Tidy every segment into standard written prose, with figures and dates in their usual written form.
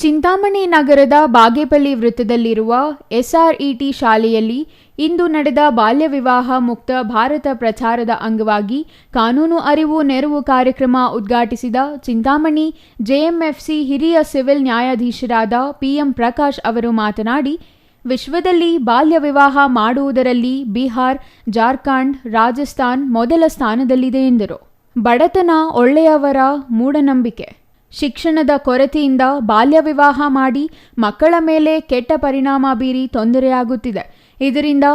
ಚಿಂತಾಮಣಿ ನಗರದ ಬಾಗೇಪಲ್ಲಿ ವೃತ್ತದಲ್ಲಿರುವ ಎಸ್ಆರ್ಇಟಿ ಶಾಲೆಯಲ್ಲಿ ಇಂದು ನಡೆದ ಬಾಲ್ಯ ವಿವಾಹ ಮುಕ್ತ ಭಾರತ ಪ್ರಚಾರದ ಅಂಗವಾಗಿ ಕಾನೂನು ಅರಿವು ನೆರವು ಕಾರ್ಯಕ್ರಮ ಉದ್ಘಾಟಿಸಿದ ಚಿಂತಾಮಣಿ ಜೆಎಂಎಫ್ಸಿ ಹಿರಿಯ ಸಿವಿಲ್ ನ್ಯಾಯಾಧೀಶರಾದ ಪಿಎಂ ಪ್ರಕಾಶ್ ಅವರು ಮಾತನಾಡಿ, ವಿಶ್ವದಲ್ಲಿ ಬಾಲ್ಯ ವಿವಾಹ ಮಾಡುವುದರಲ್ಲಿ ಬಿಹಾರ್, ಜಾರ್ಖಂಡ್, ರಾಜಸ್ಥಾನ್ ಮೊದಲ ಸ್ಥಾನದಲ್ಲಿದೆ ಎಂದರು. ಬಡತನ ಒಳ್ಳೆಯವರ ಮೂಢನಂಬಿಕೆ. ಶಿಕ್ಷಣದ ಕೊರತೆಯಿಂದ ಬಾಲ್ಯ ವಿವಾಹ ಮಾಡಿ ಮಕ್ಕಳ ಮೇಲೆ ಕೆಟ್ಟ ಪರಿಣಾಮ ಬೀರಿ ತೊಂದರೆಯಾಗುತ್ತಿದೆ. ಇದರಿಂದ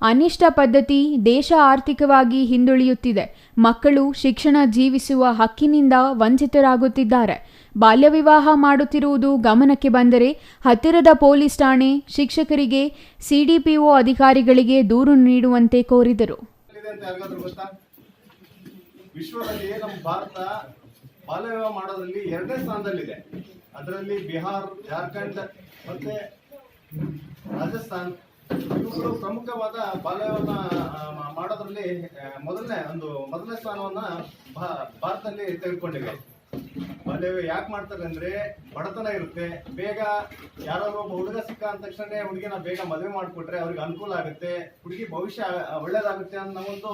ಅನಿಷ್ಟ ಪದ್ಧತಿ ದೇಶ ಆರ್ಥಿಕವಾಗಿ ಹಿಂದುಳಿಯುತ್ತಿದೆ. ಮಕ್ಕಳು ಶಿಕ್ಷಣ ಜೀವಿಸುವ ಹಕ್ಕಿನಿಂದ ವಂಚಿತರಾಗುತ್ತಿದ್ದಾರೆ. ಬಾಲ್ಯ ವಿವಾಹ ಮಾಡುತ್ತಿರುವುದು ಗಮನಕ್ಕೆ ಬಂದರೆ ಹತ್ತಿರದ ಪೊಲೀಸ್ ಠಾಣೆ, ಶಿಕ್ಷಕರಿಗೆ, ಸಿಡಿಪಿಒ ಅಧಿಕಾರಿಗಳಿಗೆ ದೂರು ನೀಡುವಂತೆ ಕೋರಿದರು. ವಿಶ್ವದಲ್ಲಿ ನಮ್ಮ ಭಾರತ ಬಾಲ್ಯ ವಿವಾಹ ಮಾಡೋದ್ರಲ್ಲಿ 2ನೇ ಸ್ಥಾನದಲ್ಲಿದೆ. ಅದರಲ್ಲಿ ಬಿಹಾರ್, ಜಾರ್ಖಂಡ್ ಮತ್ತೆ ರಾಜಸ್ಥಾನ್ ಇವುಗಳು ಪ್ರಮುಖವಾದ ಬಾಲ್ಯ ವಿವಾಹ ಮಾಡೋದ್ರಲ್ಲಿ ಮೊದಲನೇ ಸ್ಥಾನವನ್ನ ಭಾರತದಲ್ಲಿ ತೆಗೆದುಕೊಂಡಿವೆ. ಬಾಲ್ಯ ವಿವಾಹ ಯಾಕೆ ಮಾಡ್ತಾರೆ ಅಂದ್ರೆ ಬಡತನ ಇರುತ್ತೆ. ಬೇಗ ಯಾರಾದ್ರೂ ಒಬ್ಬ ಹುಡುಗ ಸಿಕ್ಕ ಅಂದ ತಕ್ಷಣ ಹುಡುಗಿನ ಬೇಗ ಮದುವೆ ಮಾಡಿಕೊಟ್ರೆ ಅವ್ರಿಗೆ ಅನುಕೂಲ ಆಗುತ್ತೆ, ಹುಡುಗಿ ಭವಿಷ್ಯ ಒಳ್ಳೇದಾಗುತ್ತೆ ಅನ್ನೋ ಒಂದು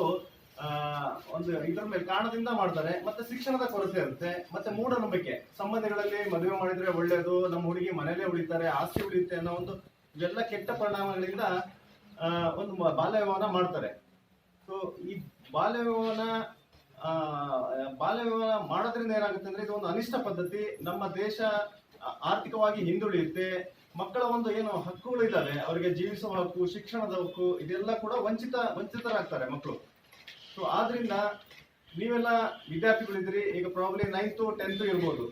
ಇದ್ರ ಮೇಲೆ ಕಾರಣದಿಂದ ಮಾಡ್ತಾರೆ. ಮತ್ತೆ ಶಿಕ್ಷಣದ ಕೊರತೆ ಇರುತ್ತೆ, ಮತ್ತೆ ಮೂಢನಂಬಿಕೆ. ಸಂಬಂಧಿಗಳಲ್ಲಿ ಮದುವೆ ಮಾಡಿದ್ರೆ ಒಳ್ಳೇದು, ನಮ್ಮ ಹುಡುಗಿ ಮನೇಲೆ ಉಳಿತಾರೆ, ಆಸ್ತಿ ಉಳಿಯುತ್ತೆ ಅನ್ನೋ ಇವೆಲ್ಲ ಕೆಟ್ಟ ಪರಿಣಾಮಗಳಿಂದ ಒಂದು ಬಾಲ್ಯ ವಿವಾಹ ಮಾಡ್ತಾರೆ. ಸೊ ಈ ಬಾಲ್ಯ ವಿವಾಹ ಮಾಡೋದ್ರಿಂದ ಏನಾಗುತ್ತೆ ಅಂದ್ರೆ ಇದು ಒಂದು ಅನಿಷ್ಟ ಪದ್ಧತಿ. ನಮ್ಮ ದೇಶ ಆರ್ಥಿಕವಾಗಿ ಹಿಂದುಳಿಯುತ್ತೆ. ಮಕ್ಕಳ ಏನು ಹಕ್ಕುಗಳು ಇದ್ದಾವೆ, ಅವರಿಗೆ ಜೀವಿಸುವ ಹಕ್ಕು, ಶಿಕ್ಷಣದ ಹಕ್ಕು, ಇದೆಲ್ಲ ಕೂಡ ವಂಚಿತರಾಗ್ತಾರೆ ಮಕ್ಕಳು. ಸೊ ಆದ್ರಿಂದ ನೀವೆಲ್ಲ ವಿದ್ಯಾರ್ಥಿಗಳಿದ್ರಿ, ಈಗ ಪ್ರಾಬ್ಲಿ 9th 10th ಇರ್ಬೋದು.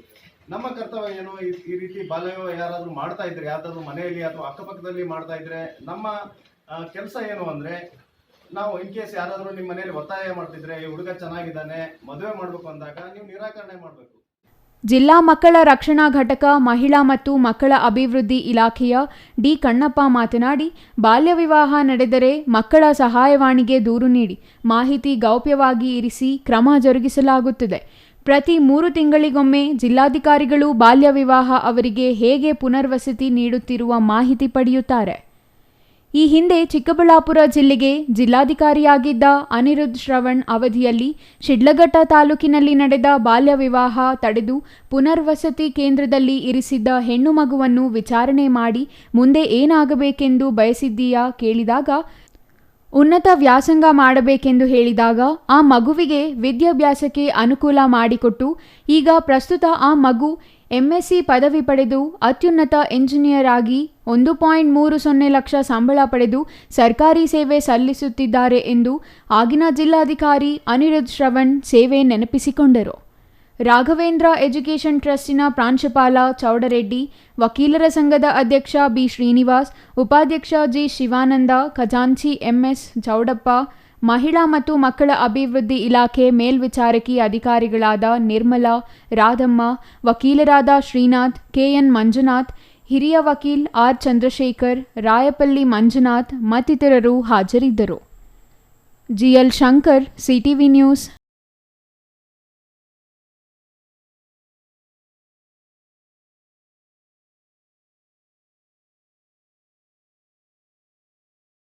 ನಮ್ಮ ಕರ್ತವ್ಯ ಏನು, ಈ ರೀತಿ ಬಾಲ್ಯ ವಿವಾಹ ಯಾರಾದ್ರೂ ಮಾಡ್ತಾ ಇದ್ರೆ, ಯಾವ್ದಾದ್ರು ಮನೆಯಲ್ಲಿ ಅಥವಾ ಅಕ್ಕಪಕ್ಕದಲ್ಲಿ ಮಾಡ್ತಾ ಇದ್ರೆ ನಮ್ಮ ಕೆಲಸ ಏನು ಅಂದ್ರೆ, ನಾವು ಇನ್ ಕೇಸ್ ಯಾರಾದ್ರೂ ನಿಮ್ಮ ಮನೆಯಲ್ಲಿ ಒತ್ತಾಯ ಮಾಡ್ತಿದ್ರೆ, ಈ ಹುಡುಗ ಚೆನ್ನಾಗಿದ್ದಾನೆ ಮದುವೆ ಮಾಡ್ಬೇಕು ಅಂದಾಗ ನೀವು ನಿರಾಕರಣೆ ಮಾಡ್ಬೇಕು. ಜಿಲ್ಲಾ ಮಕ್ಕಳ ರಕ್ಷಣಾ ಘಟಕ ಮಹಿಳಾ ಮತ್ತು ಮಕ್ಕಳ ಅಭಿವೃದ್ಧಿ ಇಲಾಖೆಯ ಡಿ ಕಣ್ಣಪ್ಪ ಮಾತನಾಡಿ, ಬಾಲ್ಯ ವಿವಾಹ ನಡೆದರೆ ಮಕ್ಕಳ ಸಹಾಯವಾಣಿಗೆ ದೂರು ನೀಡಿ ಮಾಹಿತಿ ಗೌಪ್ಯವಾಗಿ ಇರಿಸಿ ಕ್ರಮ ಜರುಗಿಸಲಾಗುತ್ತದೆ. ಪ್ರತಿ 3 ತಿಂಗಳಿಗೊಮ್ಮೆ ಜಿಲ್ಲಾಧಿಕಾರಿಗಳು ಬಾಲ್ಯ ವಿವಾಹ ಅವರಿಗೆ ಹೇಗೆ ಪುನರ್ವಸತಿ ನೀಡುತ್ತಿರುವ ಮಾಹಿತಿ ಪಡೆಯುತ್ತಾರೆ. ಈ ಹಿಂದೆ ಚಿಕ್ಕಬಳ್ಳಾಪುರ ಜಿಲ್ಲೆಗೆ ಜಿಲ್ಲಾಧಿಕಾರಿಯಾಗಿದ್ದ ಅನಿರುದ್ಧ್ ಶ್ರವಣ್ ಅವಧಿಯಲ್ಲಿ ಶಿಡ್ಲಘಟ್ಟ ತಾಲೂಕಿನಲ್ಲಿ ನಡೆದ ಬಾಲ್ಯ ವಿವಾಹ ತಡೆದು ಪುನರ್ವಸತಿ ಕೇಂದ್ರದಲ್ಲಿ ಇರಿಸಿದ್ದ ಹೆಣ್ಣು ಮಗುವನ್ನು ವಿಚಾರಣೆ ಮಾಡಿ ಮುಂದೆ ಏನಾಗಬೇಕೆಂದು ಬಯಸಿದ್ದೀಯಾ ಕೇಳಿದಾಗ, ಉನ್ನತ ವ್ಯಾಸಂಗ ಮಾಡಬೇಕೆಂದು ಹೇಳಿದಾಗ ಆ ಮಗುವಿಗೆ ವಿದ್ಯಾಭ್ಯಾಸಕ್ಕೆ ಅನುಕೂಲ ಮಾಡಿಕೊಟ್ಟು ಈಗ ಪ್ರಸ್ತುತ ಆ ಮಗು ಎಂಎಸ್ಸಿ ಪದವಿ ಪಡೆದು ಅತ್ಯುನ್ನತ ಎಂಜಿನಿಯರ್ ಆಗಿ 1.30 ಲಕ್ಷ ಸಂಬಳ ಪಡೆದು ಸರ್ಕಾರಿ ಸೇವೆ ಸಲ್ಲಿಸುತ್ತಿದ್ದಾರೆ ಎಂದು ಆಗಿನ ಜಿಲ್ಲಾಧಿಕಾರಿ ಅನಿರುದ್ಧ್ ಶ್ರವಣ್ ಸೇವೆ ನೆನಪಿಸಿಕೊಂಡರು. ರಾಘವೇಂದ್ರ ಎಜುಕೇಷನ್ ಟ್ರಸ್ಟಿನ ಪ್ರಾಂಶುಪಾಲ ಚೌಡರೆಡ್ಡಿ, ವಕೀಲರ ಸಂಘದ ಅಧ್ಯಕ್ಷ ಬಿ ಶ್ರೀನಿವಾಸ್, ಉಪಾಧ್ಯಕ್ಷ ಜಿ ಶಿವಾನಂದ, ಖಜಾಂಚಿ ಎಂಎಸ್ ಚೌಡಪ್ಪ, ಮಹಿಳಾ ಮತ್ತು ಮಕ್ಕಳ ಅಭಿವೃದ್ಧಿ ಇಲಾಖೆ ಮೇಲ್ವಿಚಾರಕಿ ಅಧಿಕಾರಿಗಳಾದ ನಿರ್ಮಲಾ, ರಾಧಮ್ಮ, ವಕೀಲರಾದ ಶ್ರೀನಾಥ್, ಕೆಎನ್ ಮಂಜುನಾಥ್, ಹಿರಿಯ ವಕೀಲ್ ಆರ್ ಚಂದ್ರಶೇಖರ್, ರಾಯಪಲ್ಲಿ ಮಂಜುನಾಥ್ ಮತ್ತಿತರರು ಹಾಜರಿದ್ದರು. GL Shankar, CTV news.